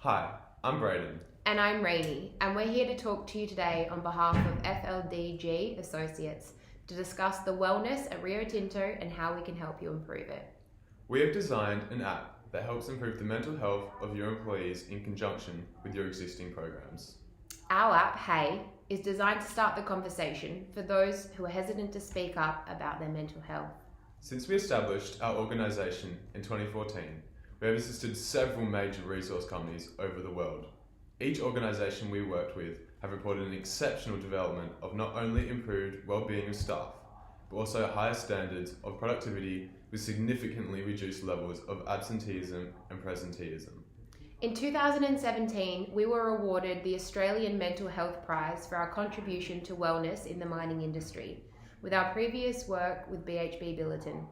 Hi, I'm Braden. And I'm Rainey, and we're here to talk to you today on behalf of FLDG Associates to discuss the wellness at Rio Tinto and how we can help you improve it. We have designed an app that helps improve the mental health of your employees in conjunction with your existing programs. Our app, Hey, is designed to start the conversation for those who are hesitant to speak up about their mental health. Since we established our organisation in 2014, we have assisted several major resource companies over the world. Each organisation we worked with have reported an exceptional development of not only improved well-being of staff, but also higher standards of productivity with significantly reduced levels of absenteeism and presenteeism. In 2017, we were awarded the Australian Mental Health Prize for our contribution to wellness in the mining industry, with our previous work with BHP Billiton.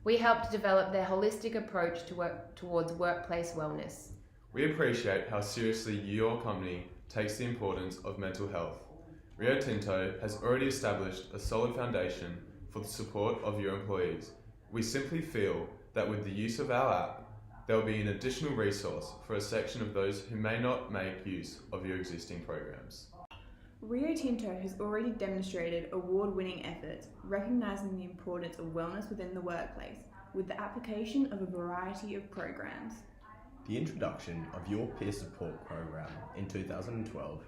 We helped develop their holistic approach towards workplace wellness. We appreciate how seriously your company takes the importance of mental health. Rio Tinto has already established a solid foundation for the support of your employees. We simply feel that with the use of our app, there will be an additional resource for a section of those who may not make use of your existing programs. Rio Tinto has already demonstrated award-winning efforts recognising the importance of wellness within the workplace with the application of a variety of programs. The introduction of your peer support program in 2012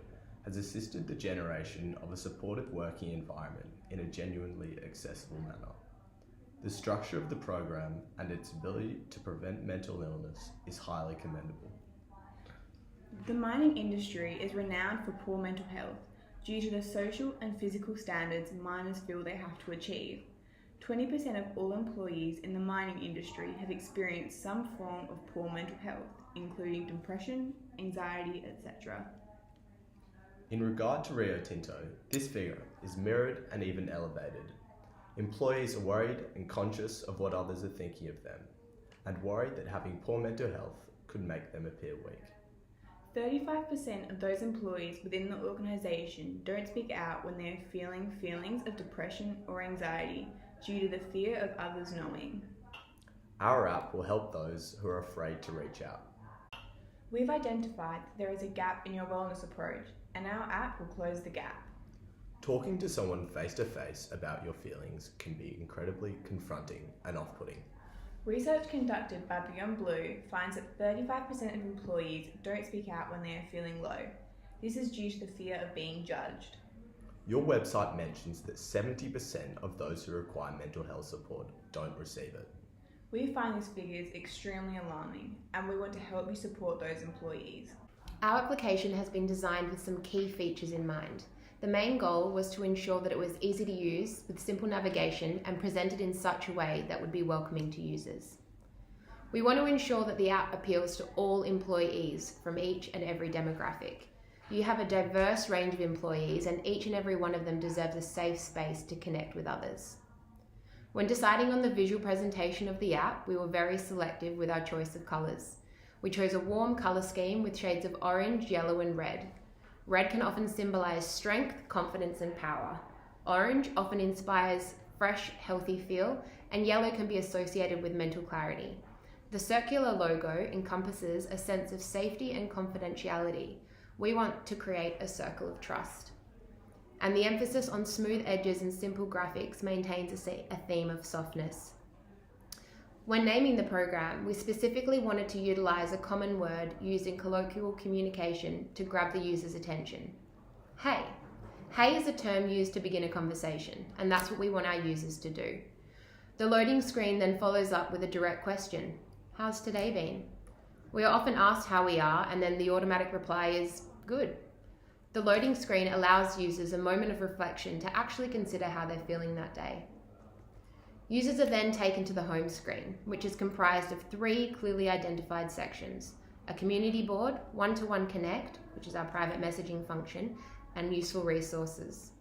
has assisted the generation of a supportive working environment in a genuinely accessible manner. The structure of the program and its ability to prevent mental illness is highly commendable. The mining industry is renowned for poor mental health due to the social and physical standards miners feel they have to achieve. 20% of all employees in the mining industry have experienced some form of poor mental health, including depression, anxiety, etc. In regard to Rio Tinto, this figure is mirrored and even elevated. Employees are worried and conscious of what others are thinking of them, and worried that having poor mental health could make them appear weak. 35% of those employees within the organisation don't speak out when they are feeling feelings of depression or anxiety due to the fear of others knowing. Our app will help those who are afraid to reach out. We've identified that there is a gap in your wellness approach, and our app will close the gap. Talking to someone face to face about your feelings can be incredibly confronting and off-putting. Research conducted by Beyond Blue finds that 35% of employees don't speak out when they are feeling low. This is due to the fear of being judged. Your website mentions that 70% of those who require mental health support don't receive it. We find this figure is extremely alarming, and we want to help you support those employees. Our application has been designed with some key features in mind. The main goal was to ensure that it was easy to use with simple navigation and presented in such a way that would be welcoming to users. We want to ensure that the app appeals to all employees from each and every demographic. You have a diverse range of employees and each and every one of them deserves a safe space to connect with others. When deciding on the visual presentation of the app, we were very selective with our choice of colours. We chose a warm colour scheme with shades of orange, yellow and red. Red can often symbolise strength, confidence and power. Orange often inspires fresh, healthy feel, and yellow can be associated with mental clarity. The circular logo encompasses a sense of safety and confidentiality. We want to create a circle of trust. And the emphasis on smooth edges and simple graphics maintains a theme of softness. When naming the program, we specifically wanted to utilise a common word used in colloquial communication to grab the user's attention. Hey. Hey is a term used to begin a conversation, and that's what we want our users to do. The loading screen then follows up with a direct question. How's today been? We are often asked how we are, and then the automatic reply is good. The loading screen allows users a moment of reflection to actually consider how they're feeling that day. Users are then taken to the home screen, which is comprised of 3 clearly identified sections: a community board, one-to-one connect, which is our private messaging function, and useful resources.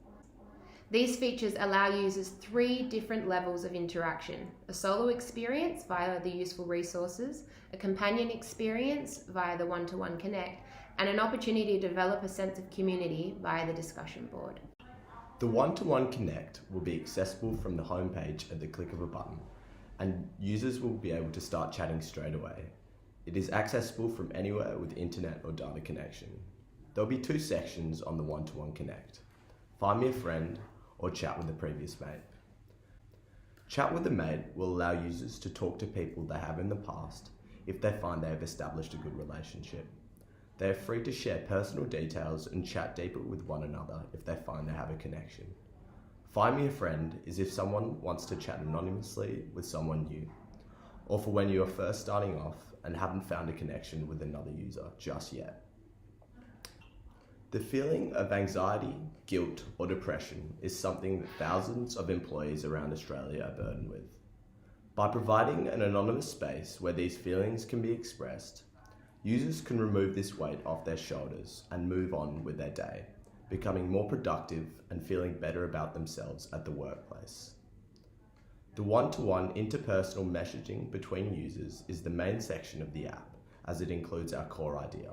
These features allow users 3 different levels of interaction: a solo experience via the useful resources, a companion experience via the one-to-one connect, and an opportunity to develop a sense of community via the discussion board. The one-to-one connect will be accessible from the homepage at the click of a button, and users will be able to start chatting straight away. It is accessible from anywhere with internet or data connection. There'll be 2 sections on the one-to-one connect. Find me a friend or chat with a previous mate. Chat with a mate will allow users to talk to people they have in the past if they find they have established a good relationship. They are free to share personal details and chat deeper with one another if they find they have a connection. Find me a friend is if someone wants to chat anonymously with someone new, or for when you are first starting off and haven't found a connection with another user just yet. The feeling of anxiety, guilt, or depression is something that thousands of employees around Australia are burdened with. By providing an anonymous space where these feelings can be expressed, users can remove this weight off their shoulders and move on with their day, becoming more productive and feeling better about themselves at the workplace. The one-to-one interpersonal messaging between users is the main section of the app, as it includes our core idea.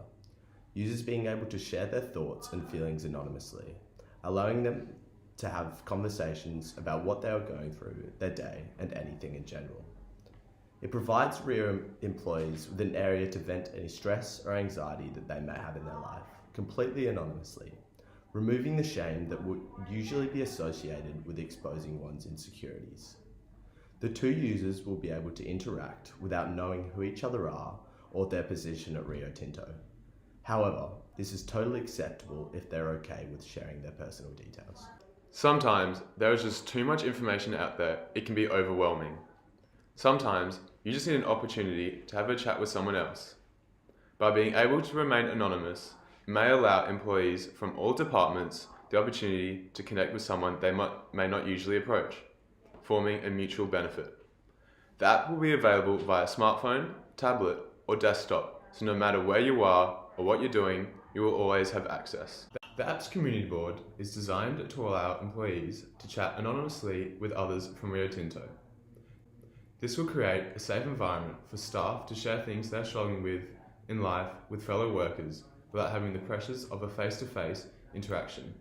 Users being able to share their thoughts and feelings anonymously, allowing them to have conversations about what they are going through, their day, and anything in general. It provides RIO employees with an area to vent any stress or anxiety that they may have in their life, completely anonymously, removing the shame that would usually be associated with exposing one's insecurities. The 2 users will be able to interact without knowing who each other are or their position at Rio Tinto. However, this is totally acceptable if they're okay with sharing their personal details. Sometimes there is just too much information out there, it can be overwhelming. Sometimes you just need an opportunity to have a chat with someone else. By being able to remain anonymous, it may allow employees from all departments the opportunity to connect with someone they may not usually approach, forming a mutual benefit. The app will be available via smartphone, tablet, or desktop, so no matter where you are or what you're doing, you will always have access. The app's community board is designed to allow employees to chat anonymously with others from Rio Tinto. This will create a safe environment for staff to share things they're struggling with in life with fellow workers without having the pressures of a face-to-face interaction.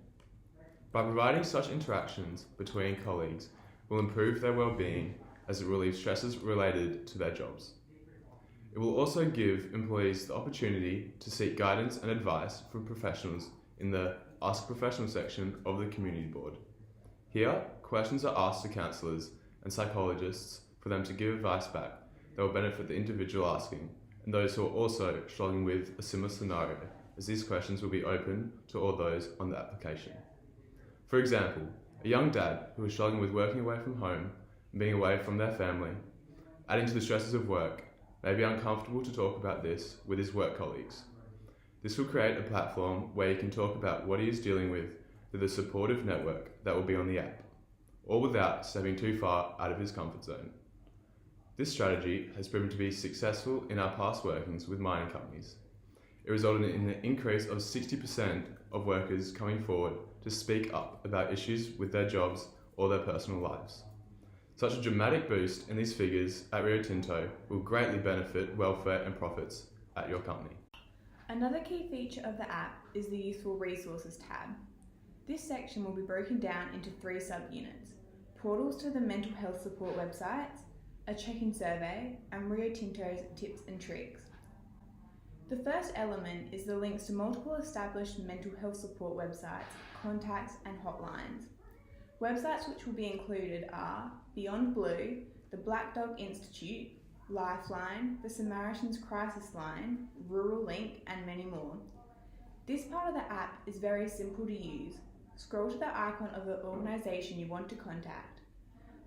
By providing such interactions between colleagues will improve their well-being as it relieves stresses related to their jobs. It will also give employees the opportunity to seek guidance and advice from professionals in the Ask a Professional section of the community board. Here, questions are asked to counsellors and psychologists for them to give advice back that will benefit the individual asking and those who are also struggling with a similar scenario, as these questions will be open to all those on the application. For example, a young dad who is struggling with working away from home and being away from their family, adding to the stresses of work, may be uncomfortable to talk about this with his work colleagues. This will create a platform where he can talk about what he is dealing with a supportive network that will be on the app, all without stepping too far out of his comfort zone. This strategy has proven to be successful in our past workings with mining companies. It resulted in an increase of 60% of workers coming forward to speak up about issues with their jobs or their personal lives. Such a dramatic boost in these figures at Rio Tinto will greatly benefit welfare and profits at your company. Another key feature of the app is the Useful Resources tab. This section will be broken down into 3 subunits: portals to the mental health support websites, a check-in survey, and Rio Tinto's tips and tricks. The first element is the links to multiple established mental health support websites, contacts, and hotlines. Websites which will be included are Beyond Blue, the Black Dog Institute, Lifeline, the Samaritans Crisis Line, Rural Link, and many more. This part of the app is very simple to use. Scroll to the icon of the organisation you want to contact.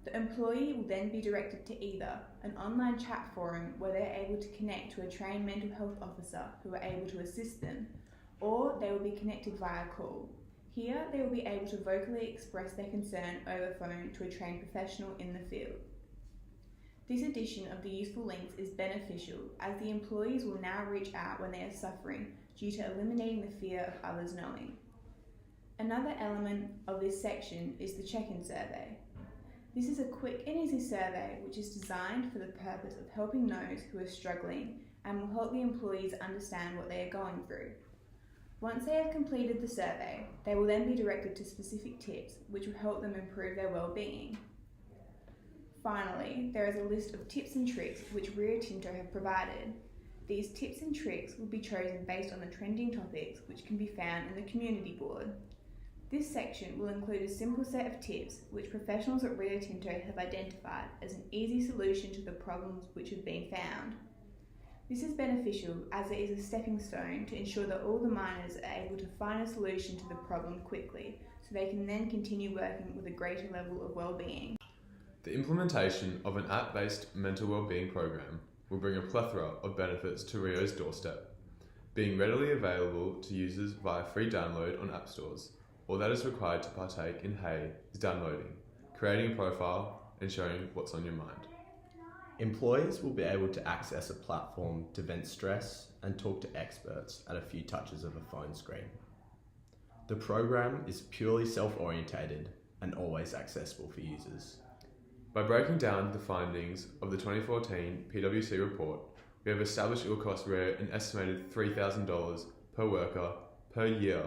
The employee will then be directed to either an online chat forum where they're able to connect to a trained mental health officer who are able to assist them, or they will be connected via call. Here, they will be able to vocally express their concern over phone to a trained professional in the field. This addition of the useful links is beneficial as the employees will now reach out when they are suffering due to eliminating the fear of others knowing. Another element of this section is the check-in survey. This is a quick and easy survey which is designed for the purpose of helping those who are struggling and will help the employees understand what they are going through. Once they have completed the survey, they will then be directed to specific tips which will help them improve their well-being. Finally, there is a list of tips and tricks which Rio Tinto have provided. These tips and tricks will be chosen based on the trending topics which can be found in the community board. This section will include a simple set of tips which professionals at Rio Tinto have identified as an easy solution to the problems which have been found. This is beneficial as it is a stepping stone to ensure that all the miners are able to find a solution to the problem quickly, so they can then continue working with a greater level of well-being. The implementation of an app-based mental well-being program will bring a plethora of benefits to Rio's doorstep, being readily available to users via free download on app stores. All that is required to partake in HEY is downloading, creating a profile, and showing what's on your mind. Employees will be able to access a platform to vent stress and talk to experts at a few touches of a phone screen. The program is purely self-orientated and always accessible for users. By breaking down the findings of the 2014 PwC report, we have established it will cost Rio an estimated $3,000 per worker per year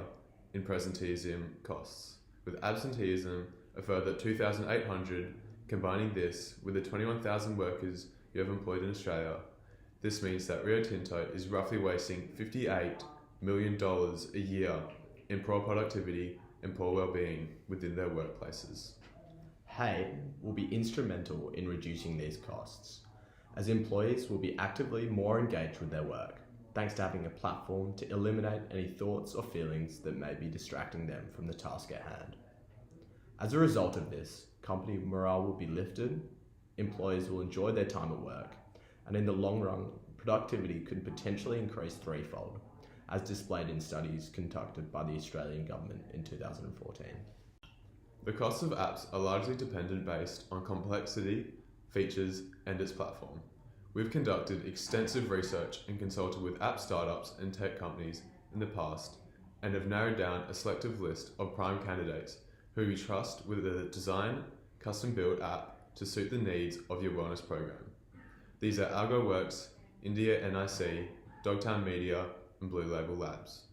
in presenteeism costs, with absenteeism a further $2,800. Combining this with the 21,000 workers you have employed in Australia, this means that Rio Tinto is roughly wasting $58 million a year in poor productivity and poor well-being within their workplaces. HEY will be instrumental in reducing these costs, as employees will be actively more engaged with their work, thanks to having a platform to eliminate any thoughts or feelings that may be distracting them from the task at hand. As a result of this, company morale will be lifted, employees will enjoy their time at work, and in the long run, productivity could potentially increase threefold, as displayed in studies conducted by the Australian government in 2014. The costs of apps are largely dependent based on complexity, features, and its platform. We've conducted extensive research and consulted with app startups and tech companies in the past and have narrowed down a selective list of prime candidates who we trust with a design, custom-built app to suit the needs of your wellness program. These are AlgoWorks, India NIC, Dogtown Media, and Blue Label Labs.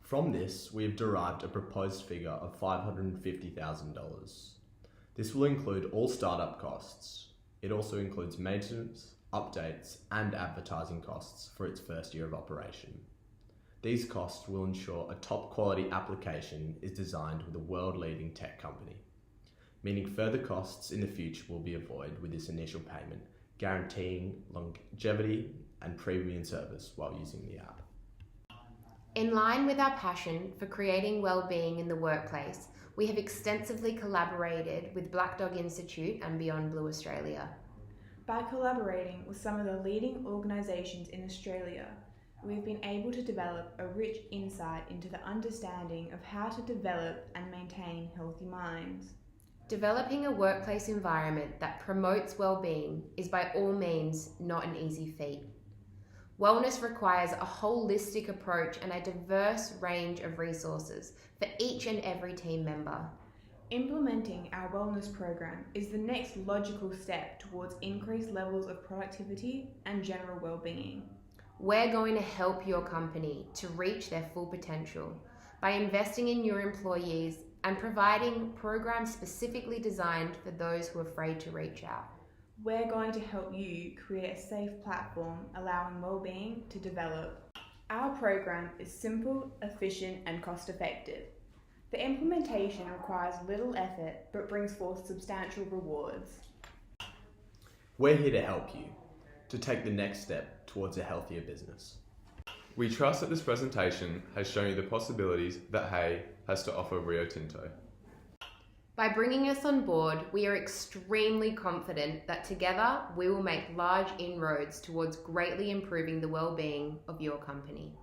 From this, we have derived a proposed figure of $550,000. This will include all startup costs. It also includes maintenance, updates, and advertising costs for its first year of operation. These costs will ensure a top quality application is designed with a world-leading tech company, meaning further costs in the future will be avoided with this initial payment, guaranteeing longevity and premium service while using the app. In line with our passion for creating well-being in the workplace, we have extensively collaborated with Black Dog Institute and Beyond Blue Australia. By collaborating with some of the leading organisations in Australia, we've been able to develop a rich insight into the understanding of how to develop and maintain healthy minds. Developing a workplace environment that promotes well-being is by all means not an easy feat. Wellness requires a holistic approach and a diverse range of resources for each and every team member. Implementing our wellness program is the next logical step towards increased levels of productivity and general well-being. We're going to help your company to reach their full potential by investing in your employees and providing programs specifically designed for those who are afraid to reach out. We're going to help you create a safe platform allowing well-being to develop. Our program is simple, efficient, and cost-effective. The implementation requires little effort but brings forth substantial rewards. We're here to help you to take the next step towards a healthier business. We trust that this presentation has shown you the possibilities that HEY has to offer Rio Tinto. By bringing us on board, we are extremely confident that together we will make large inroads towards greatly improving the well-being of your company.